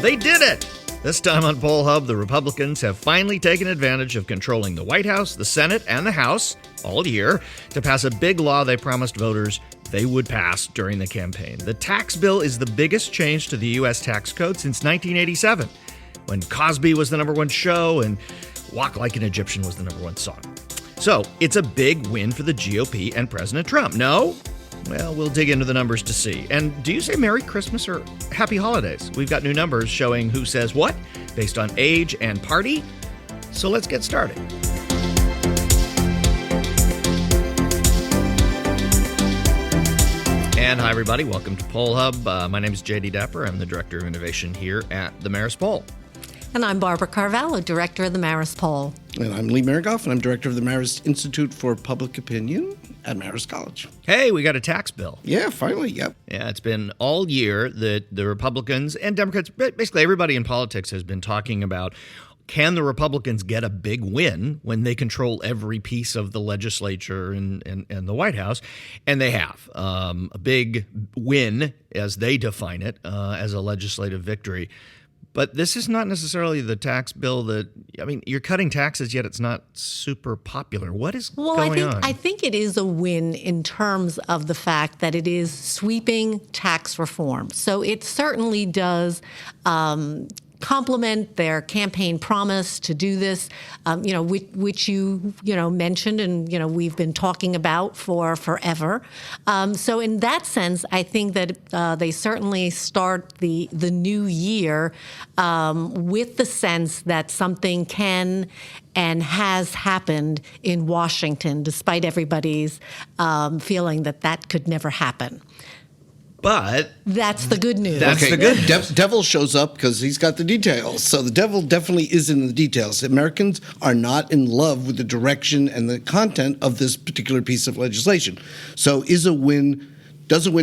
They did it! This time on Poll Hub, the Republicans have finally taken advantage of controlling the White House, the Senate, and the House all year to pass a big law they promised voters they would pass during the campaign. The tax bill is the biggest change to the U.S. tax code since 1987, when Cosby was the number one show and Walk Like an Egyptian was the number one song. So it's a big win for the GOP and President Trump. No? Well, we'll dig into the numbers to see. And do you say Merry Christmas or Happy Holidays? We've got new numbers showing who says what based on age and party. So let's get started. And hi, everybody. Welcome to Poll Hub. My name is J.D. Dapper. I'm the Director of Innovation here at the Marist Poll. And I'm Barbara Carvalho, Director of the Marist Poll. And I'm Lee Marigoff, and I'm Director of the Marist Institute for Public Opinion at Marist College. Hey, we got a tax bill. Yeah, finally, yep. Yeah, it's been all year that the Republicans and Democrats, basically everybody in politics has been talking about, can the Republicans get a big win when they control every piece of the legislature and the White House? And they have. A big win, as they define it, as a legislative victory. But this is not necessarily the tax bill that, I mean, you're cutting taxes, yet it's not super popular. What is going on? I think it is a win in terms of the fact that it is sweeping tax reform. So it certainly does complement their campaign promise to do this, which you mentioned and, we've been talking about for forever. So in that sense, I think that they certainly start the new year with the sense that something can and has happened in Washington, despite everybody's feeling that could never happen. But that's the good news. That's the good news. Devil shows up because he's got the details. So the devil definitely is in the details. Americans are not in love with the direction and the content of this particular piece of legislation. So does a win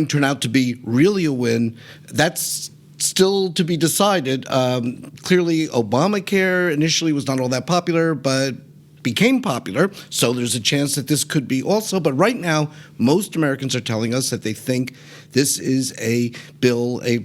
turn out to be really a win? That's still to be decided. Clearly, Obamacare initially was not all that popular, but became popular, so there's a chance that this could be also. But right now, most Americans are telling us that they think this is a bill, a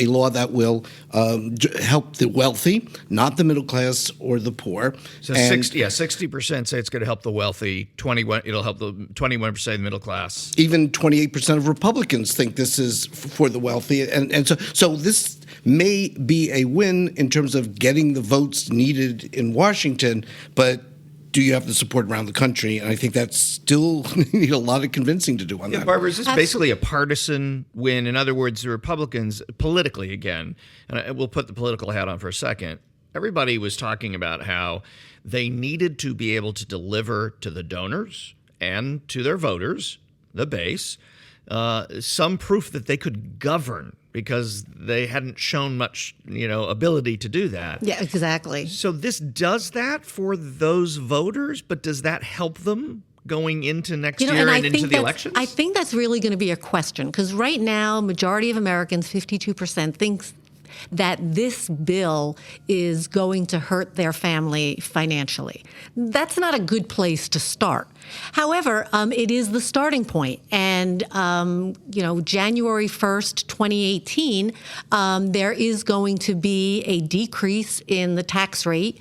law that will help the wealthy, not the middle class or the poor. So 60% say it's going to help the wealthy. It'll help the 21% of the middle class. Even 28% of Republicans think this is for the wealthy, and so this may be a win in terms of getting the votes needed in Washington, but do you have the support around the country? And I think that's still need a lot of convincing to do on that. Barbara, is this basically a partisan win? In other words, the Republicans, politically again, and we'll put the political hat on for a second, everybody was talking about how they needed to be able to deliver to the donors and to their voters, the base, some proof that they could govern, because they hadn't shown much, ability to do that. Yeah, exactly. So this does that for those voters, but does that help them going into next year and into the elections? I think that's really going to be a question, because right now, majority of Americans, 52%, thinks that this bill is going to hurt their family financially. That's not a good place to start. However, it is the starting point. And, January 1st, 2018, there is going to be a decrease in the tax rate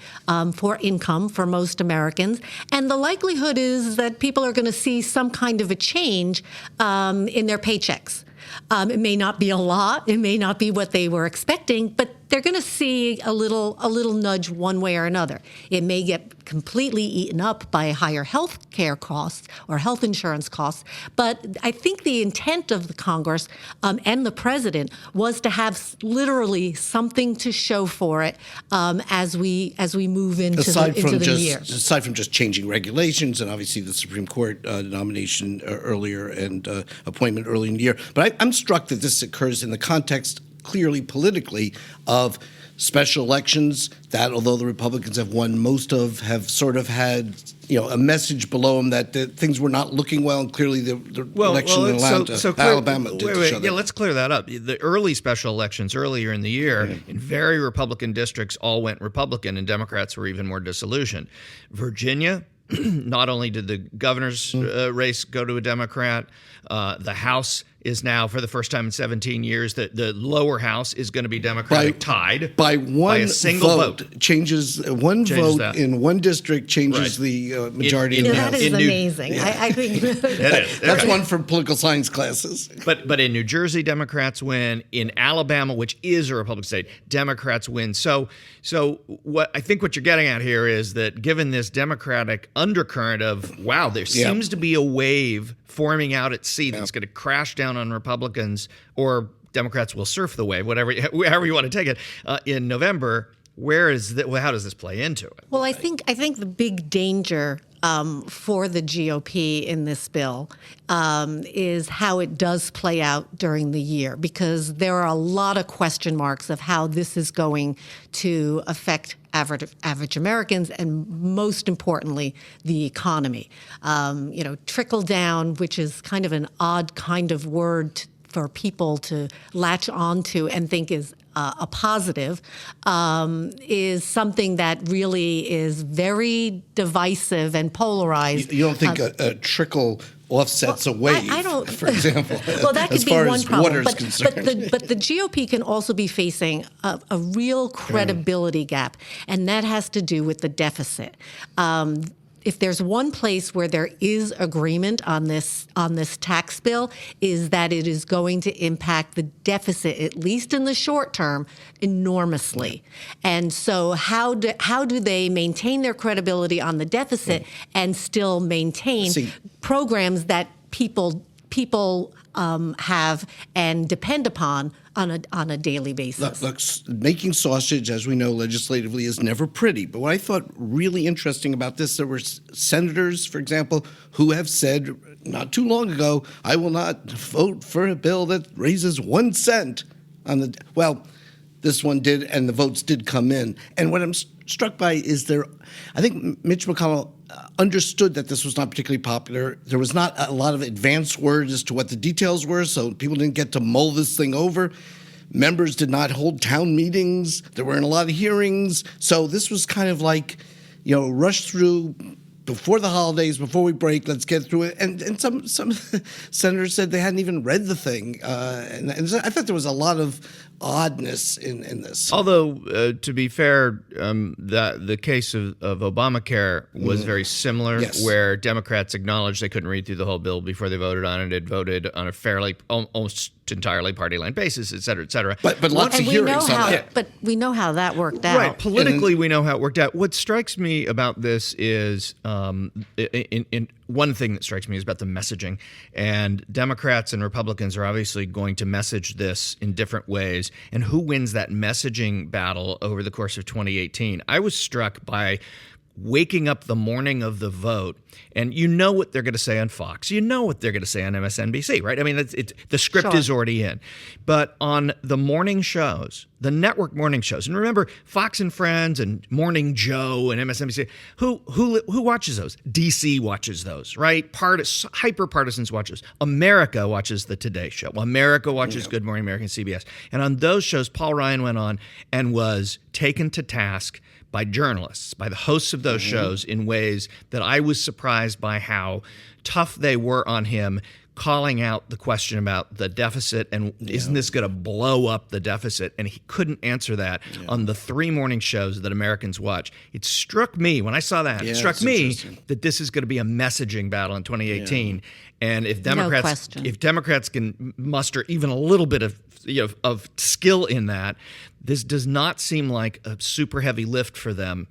for income for most Americans. And the likelihood is that people are going to see some kind of a change in their paychecks. It may not be a lot. It may not be what they were expecting, but they're going to see a little nudge one way or another. It may get completely eaten up by higher health care costs or health insurance costs. But I think the intent of the Congress and the president was to have literally something to show for it as we move into the new year. Aside from just changing regulations and obviously the Supreme Court nomination earlier and appointment early in the year. But I'm struck that this occurs in the context, clearly politically, of special elections that, although the Republicans have won most of, have sort of had a message below them that things were not looking well, and clearly the election in Alabama did show that. Yeah, let's clear that up. The early special elections earlier in the year in very Republican districts all went Republican, and Democrats were even more disillusioned. Virginia, not only did the governor's race go to a Democrat, the House is now, for the first time in 17 years, that the lower house is going to be Democratic tied by one a single vote. Changes one vote that. in one district changes Right. the majority in the That House. is amazing. I think It is. That's one for political science classes. But in New Jersey, Democrats win. In Alabama, which is a Republican state, Democrats win. So what I think what you're getting at here is that given this Democratic undercurrent of, wow, there seems to be a wave forming out at sea that's going to crash down on Republicans, or Democrats will surf the wave, however you want to take it, in November. How does this play into it? Well, I think the big danger for the GOP in this bill is how it does play out during the year, because there are a lot of question marks of how this is going to affect average Americans, and most importantly, the economy. Trickle down, which is kind of an odd kind of word for people to latch onto and think is a positive, is something that really is very divisive and polarized. You don't think a trickle offsets a wave, I don't, for example, well, that could as be far one as problem. water's concerned. But the GOP can also be facing a real credibility gap, and that has to do with the deficit. If there's one place where there is agreement on this tax bill, is that it is going to impact the deficit, at least in the short term, enormously. And so how do they maintain their credibility on the deficit and still maintain programs that people have and depend upon on a daily basis? Look, making sausage, as we know, legislatively is never pretty. But what I thought really interesting about this, there were senators, for example, who have said not too long ago, I will not vote for a bill that raises 1 cent on the. Well, this one did, and the votes did come in. And what I'm struck by is I think Mitch McConnell understood that this was not particularly popular. There was not a lot of advance word as to what the details were, so people didn't get to mull this thing over. Members did not hold town meetings. There weren't a lot of hearings. So this was kind of like, rush through before the holidays, before we break, let's get through it. And some senators said they hadn't even read the thing. And I thought there was a lot of oddness in this. Although, to be fair, the case of Obamacare was very similar, where Democrats acknowledged they couldn't read through the whole bill before they voted on it. It voted on a fairly, almost entirely party line basis, et cetera, et cetera. But lots of hearings on that. But we know how that worked out. Right. Politically, we know how it worked out. What strikes me about this is, in one thing that strikes me is about the messaging. And Democrats and Republicans are obviously going to message this in different ways. And who wins that messaging battle over the course of 2018? I was struck by waking up the morning of the vote, and you know what they're going to say on Fox. You know what they're going to say on MSNBC, right? I mean, the script is already in. But on the morning shows, the network morning shows, and remember, Fox and Friends and Morning Joe and MSNBC, who watches those? DC watches those, right? Hyper-partisans watch those. America watches the Today Show. America watches Good Morning America and CBS. And on those shows, Paul Ryan went on and was taken to task by journalists, by the hosts of those shows, in ways that I was surprised by how tough they were on him, calling out the question about the deficit and isn't this going to blow up the deficit? And he couldn't answer that on the 3 morning shows that Americans watch. It struck me, when I saw that, it struck me that this is going to be a messaging battle in 2018. And if Democrats can muster even a little bit of skill in that, this does not seem like a super heavy lift for them.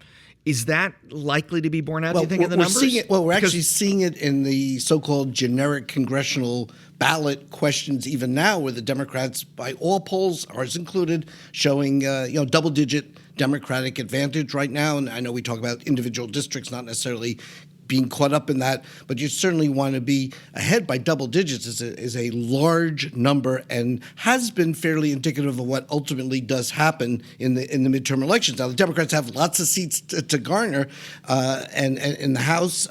Is that likely to be borne out, do you think, in the numbers? We're actually seeing it in the so-called generic congressional ballot questions even now, where the Democrats, by all polls, ours included, showing double-digit Democratic advantage right now. And I know we talk about individual districts, not necessarily being caught up in that, but you certainly want to be ahead by double digits is a large number and has been fairly indicative of what ultimately does happen in the midterm elections. Now, the Democrats have lots of seats to garner, and in the House,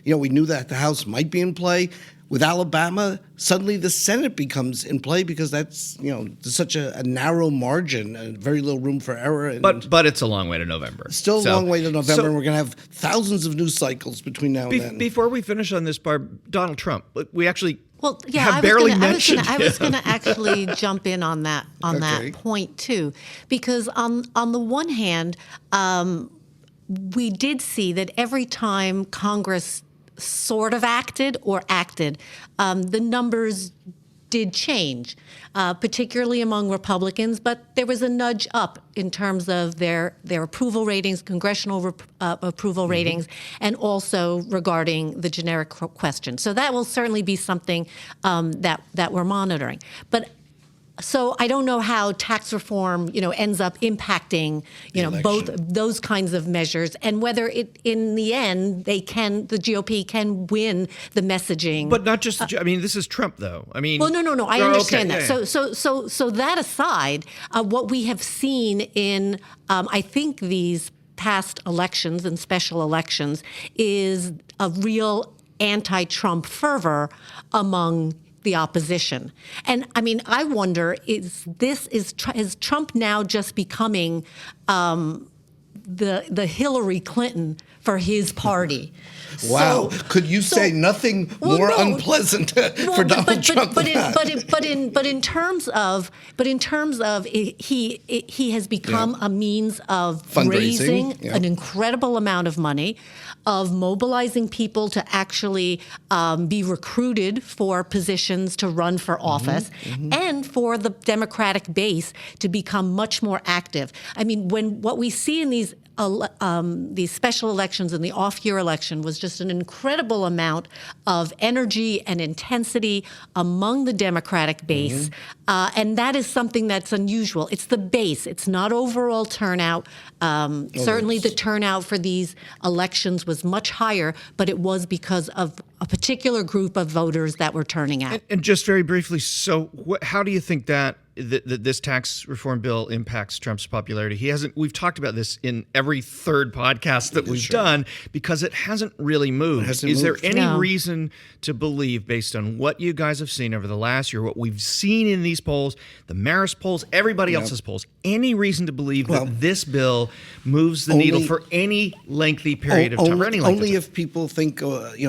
we knew that the House might be in play. With Alabama, suddenly the Senate becomes in play because that's such a narrow margin and very little room for error. But it's a long way to November. Still a long way to November, and we're going to have thousands of news cycles between now and then. Before we finish on this, Barb, Donald Trump, we actually Well, yeah, have barely mentioned I was going to actually jump in on that Okay. point too, because on the one hand, we did see that every time Congress sort of acted, the numbers did change, particularly among Republicans, but there was a nudge up in terms of their approval ratings, congressional approval ratings, and also regarding the generic question. So that will certainly be something that we're monitoring. But so I don't know how tax reform, ends up impacting, both those kinds of measures, and whether in the end, the GOP can win the messaging. But not just. This is Trump, though. Well, no. I understand that. Yeah. So that aside, what we have seen in, I think these past elections and special elections is a real anti-Trump fervor among the opposition. And I wonder, is Trump now just becoming the Hillary Clinton for his party? Wow. Could you say nothing more unpleasant for Donald Trump than that? But in terms of he has become a means of Fundraising, raising an incredible amount of money, of mobilizing people to actually be recruited for positions to run for office, and for the Democratic base to become much more active. When what we see in these special elections and the off-year election was just an incredible amount of energy and intensity among the Democratic base. And that is something that's unusual. It's the base. It's not overall turnout. Certainly the turnout for these elections was much higher, but it was because of a particular group of voters that were turning out. And just very briefly, so how do you think that this tax reform bill impacts Trump's popularity? We've talked about this in every third podcast that we've done, because it hasn't really moved. Is there any reason to believe, based on what you guys have seen over the last year, what we've seen in these polls, the Marist polls, everybody else's polls, any reason to believe that this bill moves the needle for any lengthy period of time? Only if people think,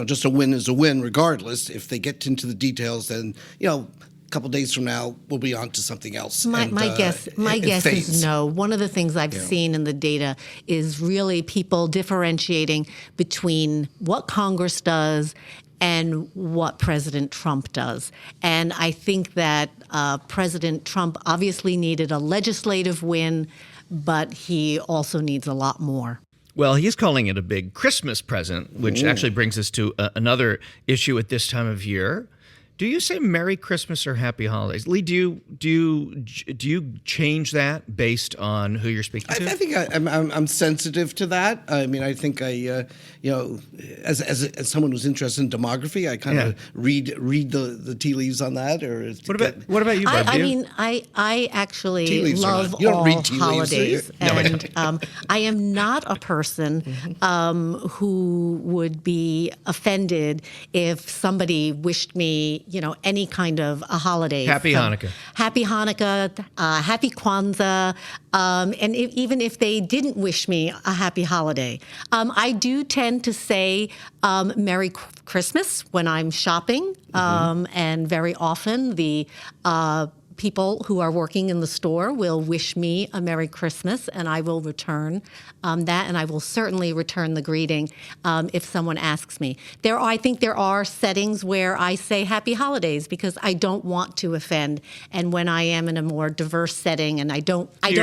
just a win is a win regardless. If they get into the details, then, a couple days from now, we'll be on to something else. My guess is no. One of the things I've seen in the data is really people differentiating between what Congress does and what President Trump does. And I think that President Trump obviously needed a legislative win, but he also needs a lot more. Well, he's calling it a big Christmas present, which actually brings us to another issue at this time of year. Do you say Merry Christmas or Happy Holidays? Lee, do you change that based on who you're speaking to? I think I'm sensitive to that. I think as someone who's interested in demography, I kind of read the tea leaves on that. Or what about you, Bob? I actually love all holidays, and I am not a person who would be offended if somebody wished me, any kind of a holiday. Happy Hanukkah. Happy Hanukkah, Happy Kwanzaa, and even if they didn't wish me a happy holiday. I do tend to say Merry Christmas when I'm shopping, and very often the people who are working in the store will wish me a Merry Christmas, and I will return that, and I will certainly return the greeting if someone asks me. I think there are settings where I say Happy Holidays because I don't want to offend, and when I am in a more diverse setting, and I don't make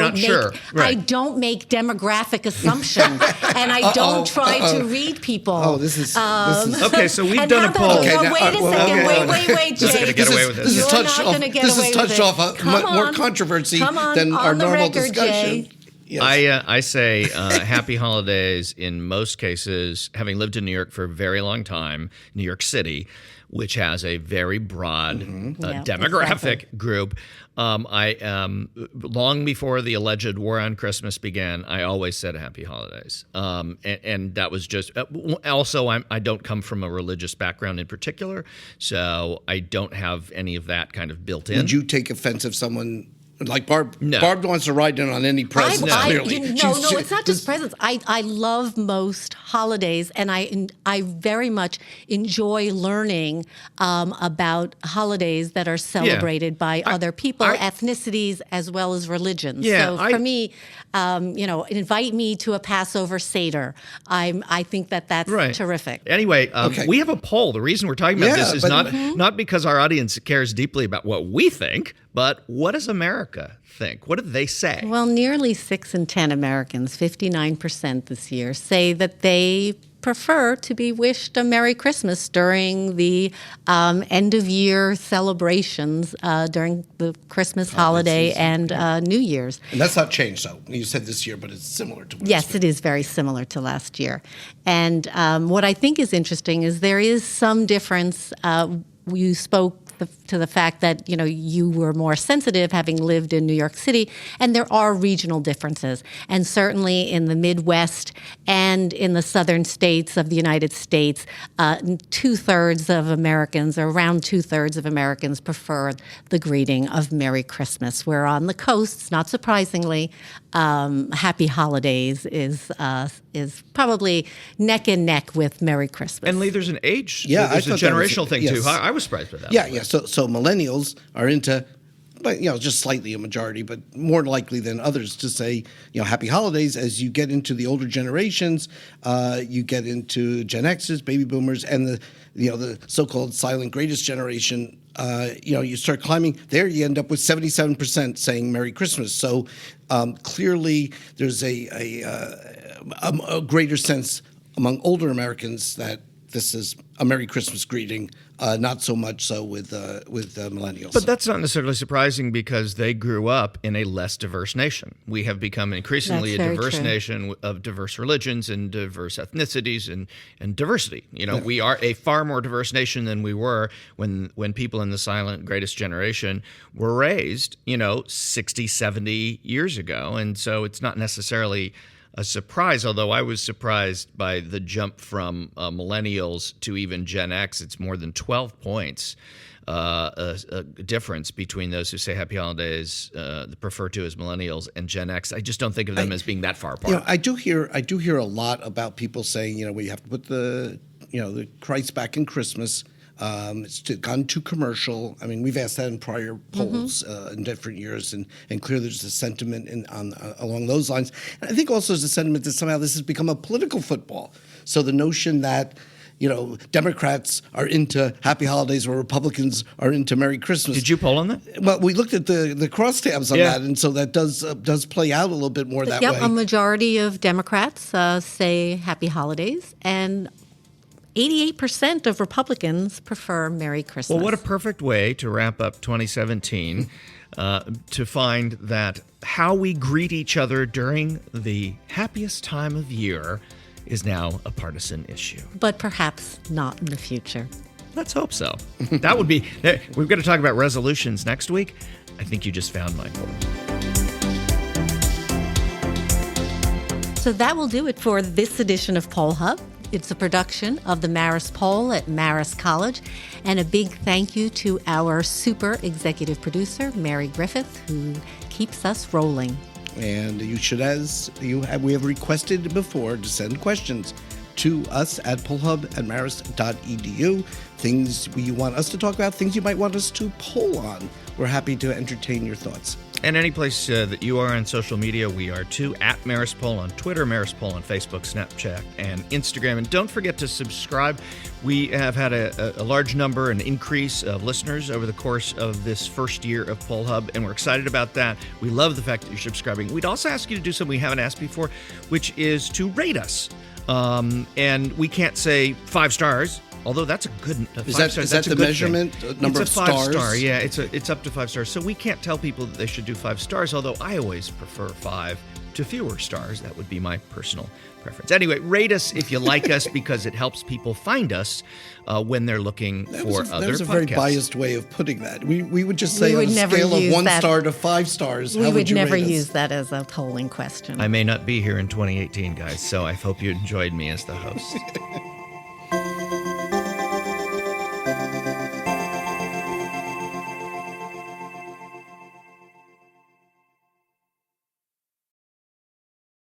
demographic assumptions, and I don't try to read people. This is okay. So we've done a poll. Wait a second. Wait, Jay. Just gonna get away with this. This is touched off more controversy than our normal discussion. Yes. I say Happy Holidays in most cases, having lived in New York for a very long time, New York City, which has a very broad demographic group. Long before the alleged war on Christmas began, I always said Happy Holidays. And that was just, also I don't come from a religious background in particular, so I don't have any of that kind of built in. Would you take offense if someone Like Barb No. wants to ride in on any presents, clearly. No, it's not just presents. I love most holidays, and I very much enjoy learning about holidays that are celebrated by other people, ethnicities, as well as religions. Yeah, so for me, invite me to a Passover Seder. I think that's terrific. Anyway, we have a poll. The reason we're talking about this is not because our audience cares deeply about what we think, but what does America think? What do they say? Well, nearly 6 in 10 Americans, 59% this year, say that they prefer to be wished a Merry Christmas during the end-of-year celebrations during the Christmas holiday and New Year's. And that's not changed, though. You said this year, but it's similar to what Yes, it is very similar to last year. And what I think is interesting is there is some difference. You spoke to the fact that you were more sensitive having lived in New York City, and there are regional differences. And certainly in the Midwest and in the southern states of the United States, around two-thirds of Americans prefer the greeting of Merry Christmas. Where on the coasts, not surprisingly, Happy Holidays is probably neck and neck with Merry Christmas. And Lee, there's an age, there's a generational thing too. I was surprised by that. Yeah. So millennials are into, but just slightly a majority, but more likely than others to say, Happy Holidays. As you get into the older generations, you get into Gen Xers, baby boomers, and the so-called silent greatest generation. You start climbing there, you end up with 77% saying Merry Christmas. So clearly, there's a greater sense among older Americans that this is a Merry Christmas greeting, not so much so with millennials. But that's not necessarily surprising because they grew up in a less diverse nation. We have become increasingly a diverse nation of diverse religions and diverse ethnicities and diversity. We are a far more diverse nation than we were when people in the silent greatest generation were raised, 60, 70 years ago. And so it's not necessarily a surprise, although I was surprised by the jump from millennials to even Gen X. It's more than 12 points a difference between those who say Happy Holidays, referred to as millennials, and Gen X. I just don't think of them as being that far apart. I do hear a lot about people saying, we have to put the Christ back in Christmas. It's gone too commercial. I mean, we've asked that in prior polls in different years, and clearly there's a sentiment along those lines. And I think also there's a sentiment that somehow this has become a political football. So the notion that Democrats are into Happy Holidays or Republicans are into Merry Christmas. Did you poll on that? Well, we looked at the crosstabs on that, and so that does play out a little bit more that way. A majority of Democrats say Happy Holidays, and 88% of Republicans prefer Merry Christmas. Well, what a perfect way to wrap up 2017 to find that how we greet each other during the happiest time of year is now a partisan issue. But perhaps not in the future. Let's hope so. That would be... We've got to talk about resolutions next week. I think you just found my quote. So that will do it for this edition of Poll Hub. It's a production of the Marist Poll at Marist College. And a big thank you to our super executive producer, Mary Griffith, who keeps us rolling. And you should, we have requested before, to send questions to us at pollhub@marist.edu. Things you want us to talk about, things you might want us to poll on. We're happy to entertain your thoughts. And any place that you are on social media, we are too, at Marist Poll on Twitter, Marist Poll on Facebook, Snapchat, and Instagram. And don't forget to subscribe. We have had a large number, an increase of listeners over the course of this first year of Poll Hub, and we're excited about that. We love the fact that you're subscribing. We'd also ask you to do something we haven't asked before, which is to rate us. And we can't say 5 stars. Although that's a good is that the measurement number of stars? It's a 5-star. Yeah, it's up to 5 stars. So we can't tell people that they should do 5 stars. Although I always prefer 5 to fewer stars. That would be my personal preference. Anyway, rate us if you like us because it helps people find us when they're looking for other podcasts. That was a very biased way of putting that. We would just say on a scale of 1 star to 5 stars. We would never use that as a polling question. I may not be here in 2018, guys. So I hope you enjoyed me as the host.